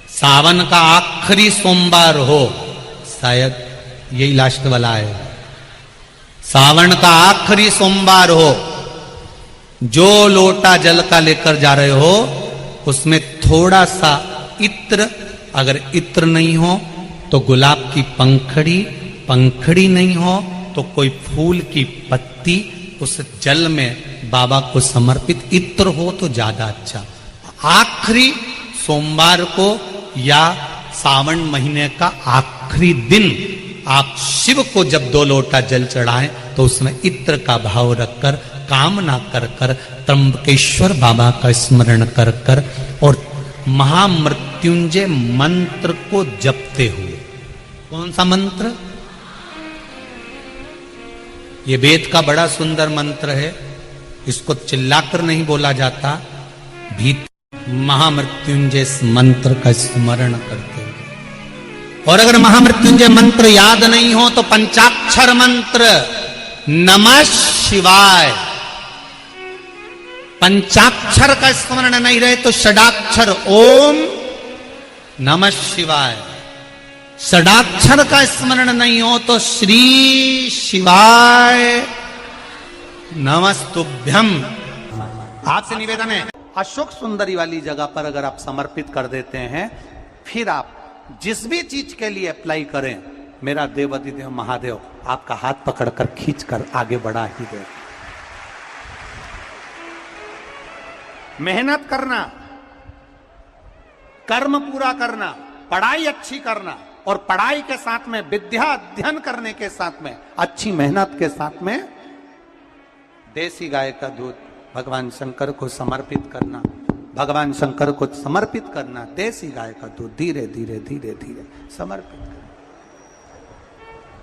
सावन का आखिरी सोमवार हो, शायद यही लास्ट वाला है, सावन का आखिरी सोमवार हो, जो लोटा जल का लेकर जा रहे हो उसमें थोड़ा सा इत्र, अगर इत्र नहीं हो तो गुलाब की पंखड़ी, पंखड़ी नहीं हो तो कोई फूल की पत्ती उस जल में बाबा को समर्पित, इत्र हो तो ज्यादा अच्छा। आखिरी सोमवार को या सावन महीने का आखिरी दिन आप शिव को जब 2 लोटा जल चढ़ाएं तो उसमें इत्र का भाव रखकर, कामना कर कर, त्र्यंबकेश्वर बाबा का स्मरण कर कर और महामृत्युंजय मंत्र को जपते हुए। कौन सा मंत्र? ये वेद का बड़ा सुंदर मंत्र है, इसको चिल्लाकर नहीं बोला जाता, भीतर महामृत्युंजय मंत्र का स्मरण करते हुए। और अगर महामृत्युंजय मंत्र याद नहीं हो तो पंचाक्षर मंत्र नमः शिवाय, पंचाक्षर का स्मरण नहीं रहे तो षडाक्षर ओम नमः शिवाय, षडाक्षर का स्मरण नहीं हो तो श्री शिवाय नमस्तुभ्यम। आपसे निवेदन है, अशोक सुंदरी वाली जगह पर अगर आप समर्पित कर देते हैं, फिर आप जिस भी चीज के लिए अप्लाई करें, मेरा देवाधिदेव महादेव आपका हाथ पकड़कर खींचकर आगे बढ़ा ही दे। मेहनत करना, कर्म पूरा करना, पढ़ाई अच्छी करना, और पढ़ाई के साथ में विद्या अध्ययन करने के साथ में अच्छी मेहनत के साथ में देसी गाय का दूध भगवान शंकर को समर्पित करना, भगवान शंकर को समर्पित करना, देसी गाय का दूध धीरे धीरे धीरे धीरे समर्पित करना,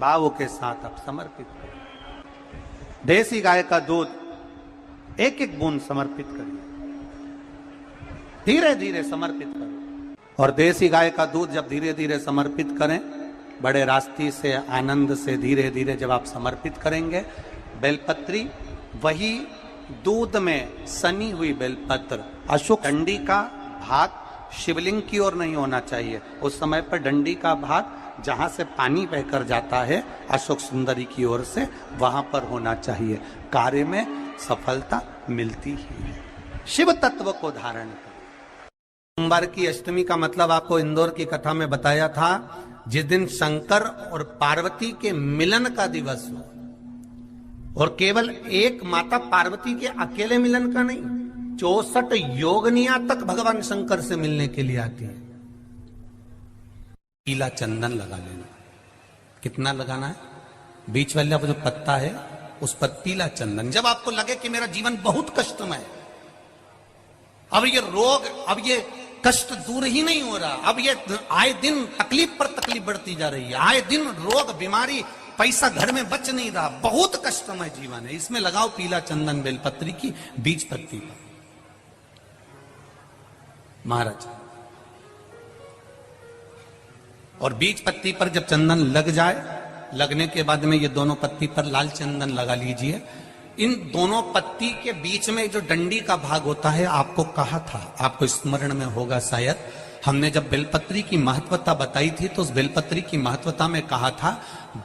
भावों के साथ आप समर्पित करें। देसी गाय का दूध एक एक बूंद समर्पित करिए, धीरे धीरे समर्पित करो। और देसी गाय का दूध जब धीरे धीरे समर्पित करें, बड़े रास्ते से, आनंद से धीरे धीरे जब आप समर्पित करेंगे, बेलपत्री, वही दूध में सनी हुई बेलपत्र, अशोक डंडी का भाग शिवलिंग की ओर नहीं होना चाहिए, उस समय पर डंडी का भाग जहां से पानी बहकर जाता है अशोक सुंदरी की ओर से, वहां पर होना चाहिए। कार्य में सफलता मिलती ही है। शिव तत्व को धारण कर। सोमवार की अष्टमी का मतलब आपको इंदौर की कथा में बताया था, जिस दिन शंकर और पार्वती के मिलन का दिवस हो, और केवल एक माता पार्वती के अकेले मिलन का नहीं, 64 योगनियां तक भगवान शंकर से मिलने के लिए आती है। पीला चंदन लगा लेना। कितना लगाना है? बीच वाला जो पत्ता है उस पर पीला चंदन। जब आपको लगे कि मेरा जीवन बहुत कष्टमय है, अब ये रोग, अब ये कष्ट दूर ही नहीं हो रहा, अब ये आए दिन तकलीफ पर तकलीफ बढ़ती जा रही है, आए दिन रोग, बीमारी, पैसा घर में बच नहीं रहा, बहुत कष्टमय जीवन है, इसमें लगाओ पीला चंदन बेलपत्री की बीज पत्ती पर। महाराज, और बीज पत्ती पर जब चंदन लग जाए, लगने के बाद में ये दोनों पत्ती पर लाल चंदन लगा लीजिए। इन दोनों पत्ती के बीच में जो डंडी का भाग होता है, आपको कहा था, आपको स्मरण में होगा शायद, हमने जब बेलपत्री की महत्वता बताई थी तो उस बेलपत्री की महत्वता में कहा था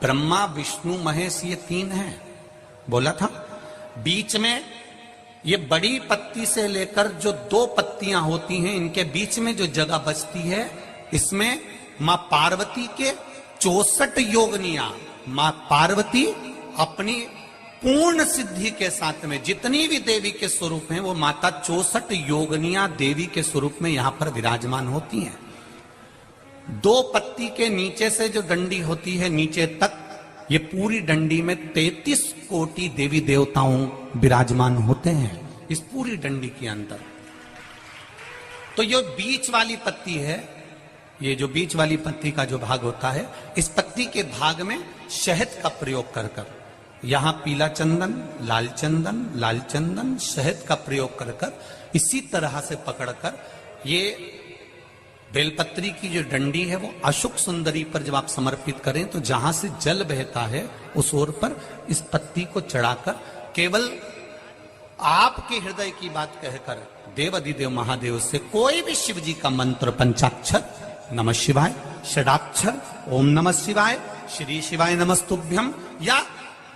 ब्रह्मा विष्णु महेश ये 3 हैं, बोला था। बीच में ये बड़ी पत्ती से लेकर जो 2 पत्तियां होती हैं, इनके बीच में जो जगह बचती है, इसमें मां पार्वती के 64 योगनियां, मां पार्वती अपनी पूर्ण सिद्धि के साथ में जितनी भी देवी के स्वरूप हैं, वो माता 64 योगनियां देवी के स्वरूप में यहां पर विराजमान होती हैं। 2 पत्ती के नीचे से जो डंडी होती है नीचे तक, ये पूरी डंडी में 33 कोटि देवी देवताओं विराजमान होते हैं इस पूरी डंडी के अंदर। तो ये बीच वाली पत्ती है, ये जो बीच वाली पत्ती का जो भाग होता है, इस पत्ती के भाग में शहद का प्रयोग कर कर, यहां पीला चंदन, लाल चंदन, लाल चंदन, शहद का प्रयोग कर कर, इसी तरह से पकड़कर ये बेलपत्री की जो डंडी है वो अशोक सुंदरी पर जब आप समर्पित करें तो जहां से जल बहता है उस ओर पर इस पत्ती को चढ़ाकर केवल आपके हृदय की बात कहकर देवाधिदेव महादेव से कोई भी शिव जी का मंत्र पंचाक्षर नमः शिवाय, षडाक्षर ओम नमः शिवाय, श्री शिवाय नमस्तुभ्यम, या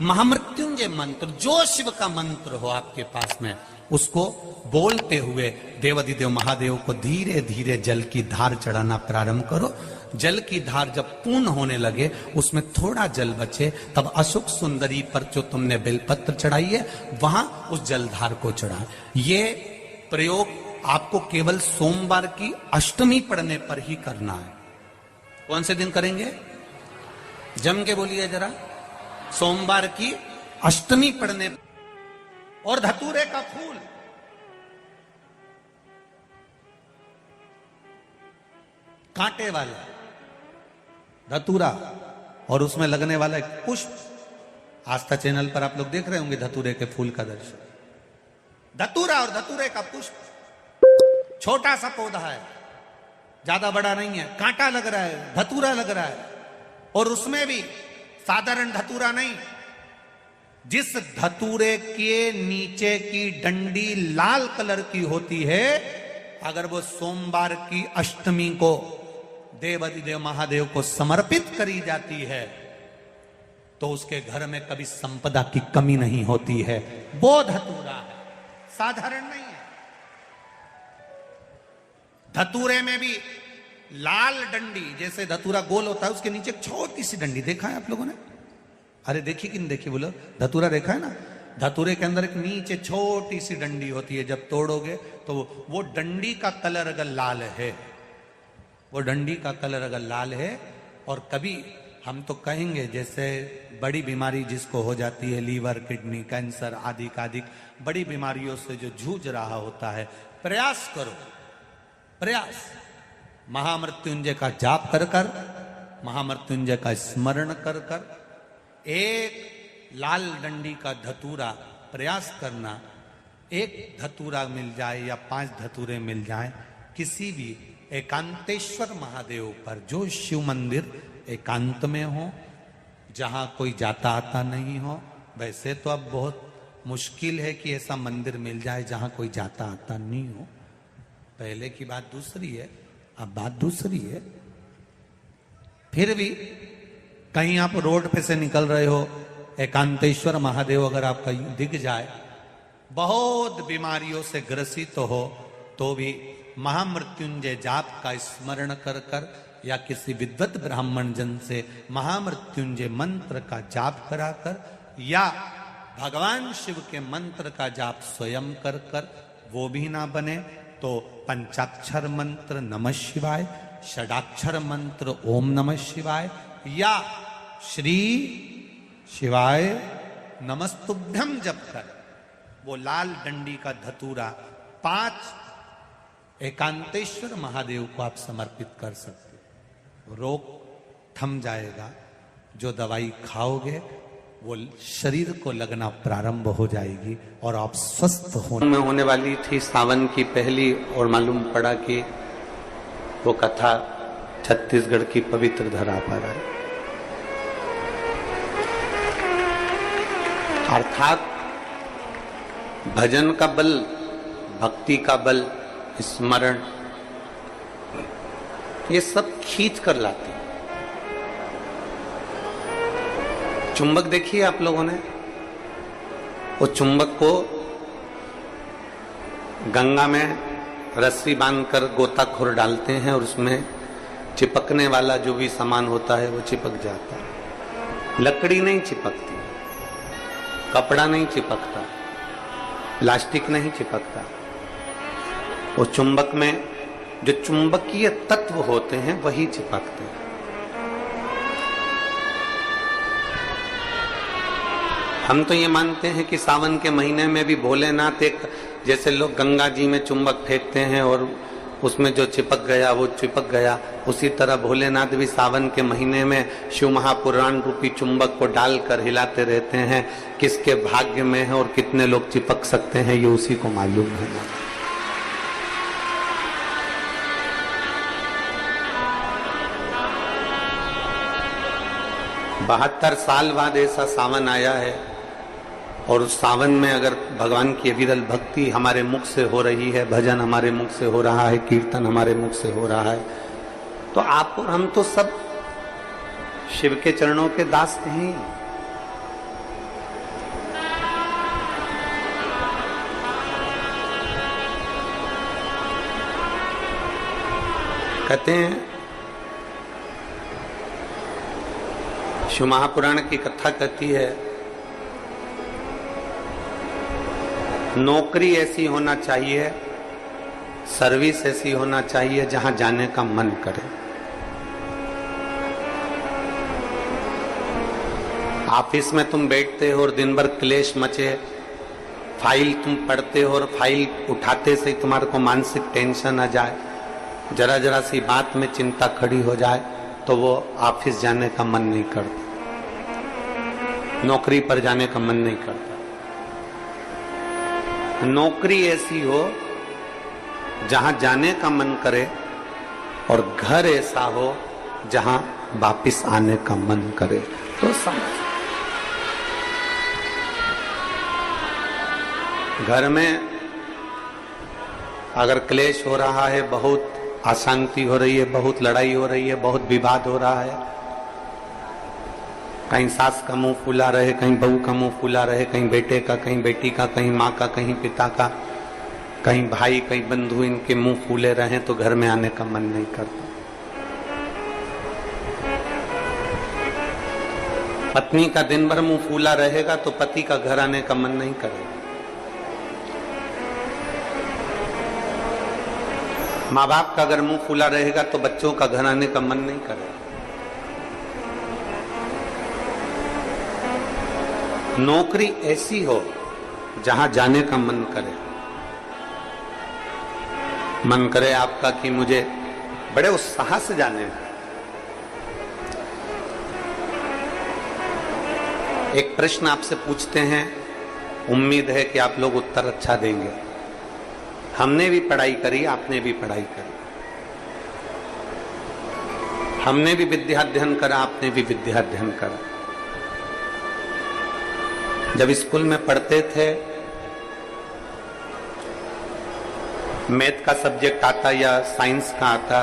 महामृत्युंजय मंत्र, जो शिव का मंत्र हो आपके पास में, उसको बोलते हुए देवाधिदेव महादेव को धीरे धीरे जल की धार चढ़ाना प्रारंभ करो। जल की धार जब पूर्ण होने लगे, उसमें थोड़ा जल बचे, तब अशोक सुंदरी पर जो तुमने बेलपत्र चढ़ाई है वहां उस जलधार को चढ़ा। ये प्रयोग आपको केवल सोमवार की अष्टमी पढ़ने पर ही करना है। कौन से दिन करेंगे? जम के बोलिए जरा। सोमवार की अष्टमी पढ़ने। और धतूरे का फूल, कांटे वाला धतूरा, और उसमें लगने वाला एक पुष्प। आस्था चैनल पर आप लोग देख रहे होंगे धतूरे के फूल का दर्शन। धतूरा और धतूरे का पुष्प, छोटा सा पौधा है, ज्यादा बड़ा नहीं है, कांटा लग रहा है, धतूरा लग रहा है, और उसमें भी साधारण धतूरा नहीं, जिस धतूरे के नीचे की डंडी लाल कलर की होती है, अगर वो सोमवार की अष्टमी को देवाधिदेव महादेव को समर्पित करी जाती है तो उसके घर में कभी संपदा की कमी नहीं होती है। वो धतूरा है, साधारण नहीं है। धतूरे में भी लाल डंडी, जैसे धतूरा गोल होता है उसके नीचे छोटी सी डंडी, देखा है आप लोगों ने? अरे देखी कि नहीं देखी बोलो? धतूरा देखा है ना? धतूरे के अंदर एक नीचे छोटी सी डंडी होती है, जब तोड़ोगे तो वो डंडी का कलर अगर लाल है, वो डंडी का कलर अगर लाल है, और कभी हम तो कहेंगे जैसे बड़ी बीमारी जिसको हो जाती है, लीवर, किडनी, कैंसर आदि आदि बड़ी बीमारियों से जो जूझ रहा होता है, प्रयास करो, प्रयास महामृत्युंजय का जाप कर कर, महामृत्युंजय का स्मरण कर कर, एक लाल डंडी का धतूरा प्रयास करना। एक धतूरा मिल जाए या 5 धतूरे मिल जाए, किसी भी एकांतेश्वर महादेव पर, जो शिव मंदिर एकांत में हो, जहां कोई जाता आता नहीं हो। वैसे तो अब बहुत मुश्किल है कि ऐसा मंदिर मिल जाए जहां कोई जाता आता नहीं हो। पहले की बात दूसरी है, अब बात दूसरी है। फिर भी कहीं आप रोड पे से निकल रहे हो, एकांतेश्वर महादेव अगर आपका दिख जाए, बहुत बीमारियों से ग्रसित हो, तो भी महामृत्युंजय जाप का स्मरण कर कर या किसी विद्वत ब्राह्मण जन से महामृत्युंजय मंत्र का जाप कराकर, या भगवान शिव के मंत्र का जाप स्वयं कर कर, वो भी ना बने तो पंचाक्षर मंत्र नमः शिवाय, षडाक्षर मंत्र ओम नमः शिवाय, या श्री शिवाय नमस्तुभ्यम जप कर वो लाल डंडी का धतूरा 5 एकांतेश्वर महादेव को आप समर्पित कर सकते हो। रोग थम जाएगा, जो दवाई खाओगे वो शरीर को लगना प्रारंभ हो जाएगी और आप स्वस्थ होने वाली थी सावन की पहली, और मालूम पड़ा कि वो कथा छत्तीसगढ़ की पवित्र धरा पर आई। अर्थात भजन का बल, भक्ति का बल, स्मरण, ये सब खींच कर लाते हैं। चुंबक देखिए आप लोगों ने, वो चुंबक को गंगा में रस्सी बांधकर गोताखोर डालते हैं और उसमें चिपकने वाला जो भी सामान होता है वो चिपक जाता है। लकड़ी नहीं चिपकती, कपड़ा नहीं चिपकता, प्लास्टिक नहीं चिपकता। वो चुंबक में जो चुंबकीय तत्व होते हैं वही चिपकते हैं। हम तो ये मानते हैं कि सावन के महीने में भी भोलेनाथ एक, जैसे लोग गंगा जी में चुंबक फेंकते हैं और उसमें जो चिपक गया वो चिपक गया, उसी तरह भोलेनाथ भी सावन के महीने में शिव महापुराण रूपी चुंबक को डालकर हिलाते रहते हैं। किसके भाग्य में है और कितने लोग चिपक सकते हैं ये उसी को मालूम है। 72 साल बाद ऐसा सावन आया है, और उस सावन में अगर भगवान की विरल भक्ति हमारे मुख से हो रही है, भजन हमारे मुख से हो रहा है, कीर्तन हमारे मुख से हो रहा है, तो आप और हम तो सब शिव के चरणों के दास हैं। कहते हैं, शिव महापुराण की कथा कहती है, नौकरी ऐसी होना चाहिए, सर्विस ऐसी होना चाहिए जहां जाने का मन करे। ऑफिस में तुम बैठते हो और दिन भर क्लेश मचे, फाइल तुम पढ़ते हो और फाइल उठाते से तुम्हारे को मानसिक टेंशन आ जाए, जरा जरा सी बात में चिंता खड़ी हो जाए, तो वो ऑफिस जाने का मन नहीं करता, नौकरी पर जाने का मन नहीं करता। नौकरी ऐसी हो जहां जाने का मन करे और घर ऐसा हो जहां वापिस आने का मन करे। तो समझ, घर में अगर क्लेश हो रहा है, बहुत अशांति हो रही है, बहुत लड़ाई हो रही है, बहुत विवाद हो रहा है, कहीं सास का मुंह फूला रहे, कहीं बहू का मुंह फूला रहे, कहीं बेटे का, कहीं बेटी का, कहीं माँ का, कहीं पिता का, कहीं भाई, कहीं बंधु, इनके मुंह फूले रहे तो घर में आने का मन नहीं करता। पत्नी का दिन भर मुंह फूला रहेगा तो पति का घर आने का मन नहीं करेगा। माँ बाप का अगर मुंह फूला रहेगा तो बच्चों का घर आने का मन नहीं करेगा। नौकरी ऐसी हो जहां जाने का मन करे, मन करे आपका कि मुझे बड़े उत्साह से जाने हैं। एक प्रश्न आपसे पूछते हैं, उम्मीद है कि आप लोग उत्तर अच्छा देंगे। हमने भी पढ़ाई करी, आपने भी पढ़ाई करी, हमने भी विद्याध्ययन करा, आपने भी विद्याध्ययन करा। जब स्कूल में पढ़ते थे, मैथ का सब्जेक्ट आता या साइंस का आता,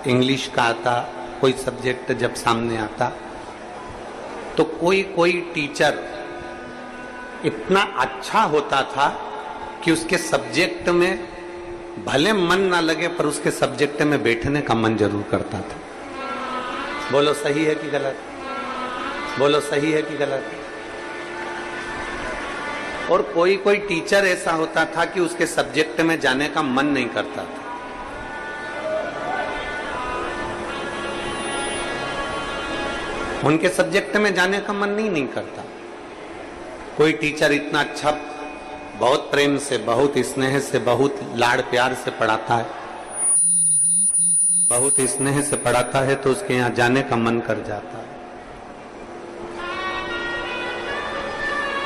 इंग्लिश का आता, कोई सब्जेक्ट जब सामने आता तो कोई कोई टीचर इतना अच्छा होता था कि उसके सब्जेक्ट में भले मन ना लगे पर उसके सब्जेक्ट में बैठने का मन जरूर करता था। बोलो सही है कि गलत? बोलो सही है कि गलत? और कोई कोई टीचर ऐसा होता था कि उसके सब्जेक्ट में जाने का मन नहीं करता था। उनके सब्जेक्ट में जाने का मन नहीं करता। कोई टीचर इतना अच्छा, बहुत प्रेम से, बहुत स्नेह से, बहुत लाड़ प्यार से पढ़ाता है, बहुत स्नेह से पढ़ाता है तो उसके यहाँ जाने का मन कर जाता है।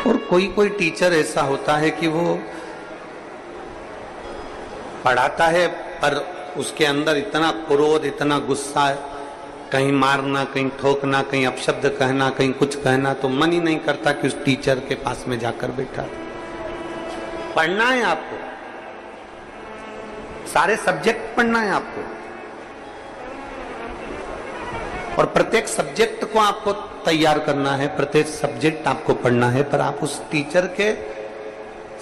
और कोई कोई टीचर ऐसा होता है कि वो पढ़ाता है पर उसके अंदर इतना क्रोध, इतना गुस्सा है, कहीं मारना, कहीं ठोकना, कहीं अपशब्द कहना, कहीं कुछ कहना, तो मन ही नहीं करता कि उस टीचर के पास में जाकर बैठा। पढ़ना है आपको, सारे सब्जेक्ट पढ़ना है आपको, और प्रत्येक सब्जेक्ट को आपको तैयार करना है, प्रत्येक सब्जेक्ट आपको पढ़ना है, पर आप उस टीचर के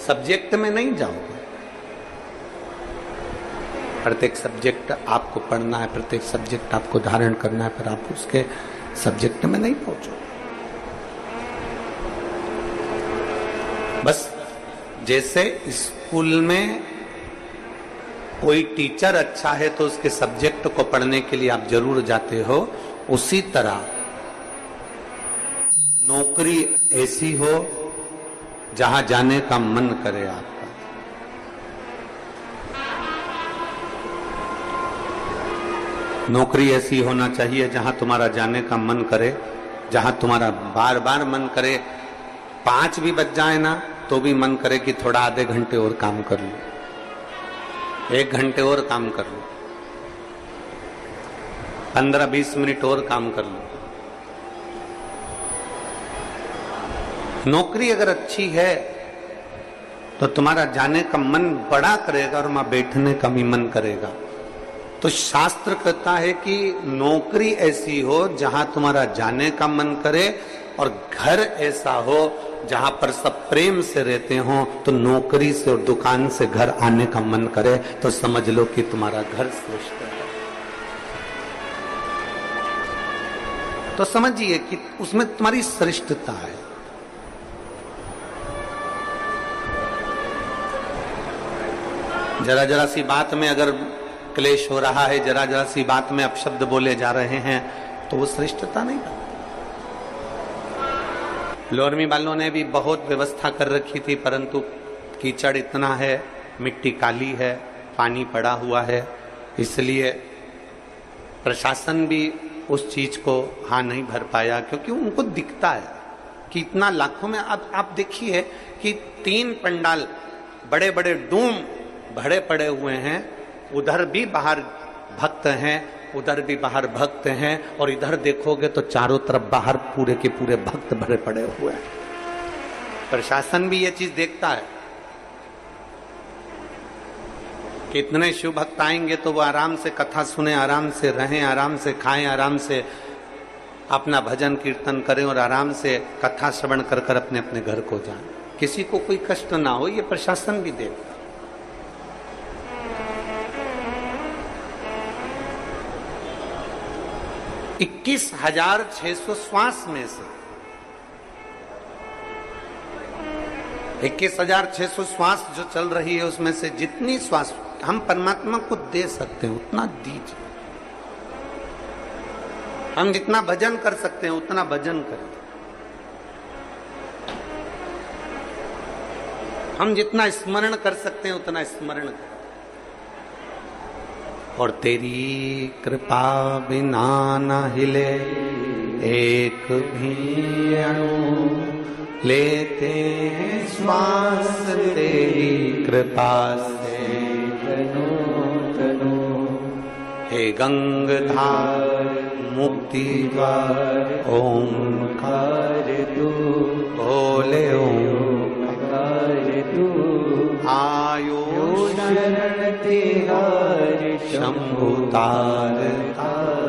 सब्जेक्ट में नहीं जाओगे। प्रत्येक सब्जेक्ट आपको पढ़ना है, प्रत्येक सब्जेक्ट आपको धारण करना है, पर आप उसके सब्जेक्ट में नहीं पहुंचोगे। बस जैसे स्कूल में कोई टीचर अच्छा है तो उसके सब्जेक्ट को पढ़ने के लिए आप जरूर जाते हो, उसी तरह नौकरी ऐसी हो जहां जाने का मन करे आपका। नौकरी ऐसी होना चाहिए जहां तुम्हारा जाने का मन करे, जहां तुम्हारा बार बार मन करे, 5 भी बज जाए ना तो भी मन करे कि थोड़ा आधे घंटे और काम कर लूं, 1 घंटे और काम कर लूं, 15-20 मिनट और काम कर लूं। नौकरी अगर अच्छी है तो तुम्हारा जाने का मन बड़ा करेगा और वहां बैठने का भी मन करेगा। तो शास्त्र कहता है कि नौकरी ऐसी हो जहां तुम्हारा जाने का मन करे, और घर ऐसा हो जहां पर सब प्रेम से रहते हो, तो नौकरी से और दुकान से घर आने का मन करे, तो समझ लो कि तुम्हारा घर श्रेष्ठ है। तो समझिए कि उसमें तुम्हारी श्रेष्ठता है। जरा जरा सी बात में अगर क्लेश हो रहा है, जरा जरा सी बात में अपशब्द बोले जा रहे हैं, तो वो श्रेष्ठता नहीं बनती। लोरमी वालों ने भी बहुत व्यवस्था कर रखी थी, परंतु कीचड़ इतना है, मिट्टी काली है, पानी पड़ा हुआ है, इसलिए प्रशासन भी उस चीज को हाँ नहीं भर पाया, क्योंकि उनको दिखता है कि इतना लाखों में। अब आप देखिए कि 3 पंडाल बड़े बड़े डूम भरे पड़े हुए हैं, उधर भी बाहर भक्त हैं, उधर भी बाहर भक्त हैं, और इधर देखोगे तो चारों तरफ बाहर पूरे के पूरे भक्त भरे पड़े हुए हैं। प्रशासन भी ये चीज देखता है कि इतने शिव भक्त आएंगे तो वो आराम से कथा सुने, आराम से रहें, आराम से खाएं, आराम से अपना भजन कीर्तन करें और आराम से कथा श्रवण कर कर अपने अपने घर को जाएं, किसी को कोई कष्ट ना हो। ये प्रशासन भी देखता। 21,600 श्वास में से 21,600 श्वास जो चल रही है, उसमें से जितनी श्वास हम परमात्मा को दे सकते हैं उतना दीजिए। हम जितना भजन कर सकते हैं उतना भजन करें, हम जितना स्मरण कर सकते हैं उतना स्मरण करें। और तेरी कृपा बिना न हिले एक भी अणु, लेते हैं श्वास तेरी कृपा से तनो तनो। हे गंगाधार मुक्ति द्वार ओंकार तू, बोले ओंकार तू। आयो शरण तिहार शंभु तार तार।